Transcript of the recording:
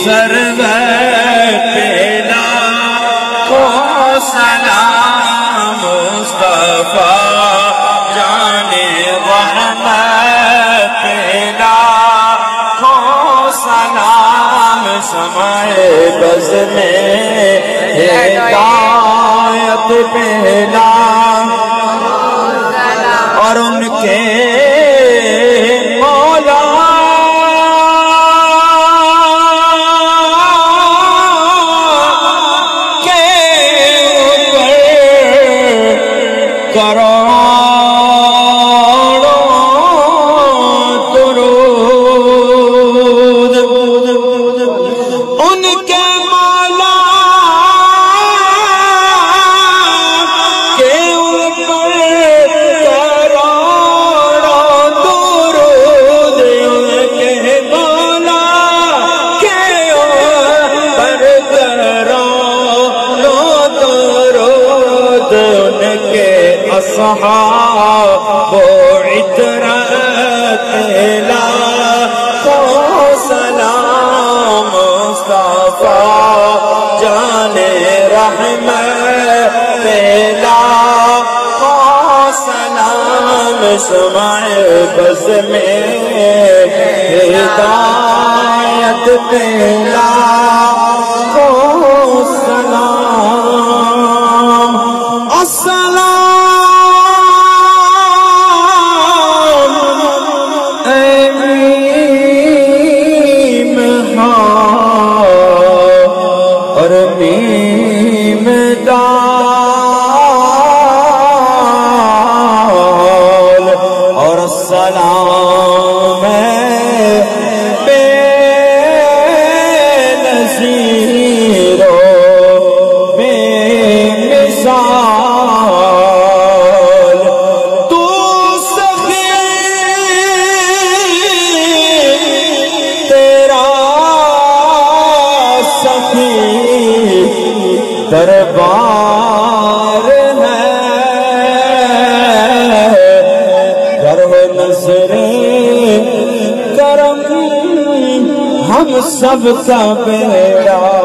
سرور پیلا کو سلام مصطفیٰ جان رحمت پیلا کو سلام سمع بز میں ہدایت پیلا اور ان کے مولا کے اوپر کروڑوں درود ان کے مولا کے اوپر اصحاب و عطرت لاکھوں سلام مصطفیٰ جان رحمت لاکھوں سلام سمع بز میں ہدایت لاکھوں سلام السلام اور میم دال اور السلام بے نظیر و بے مثال تو سخی تیرا سخی دربار ہے کرم نظر کرم ہم سب کا بیڑا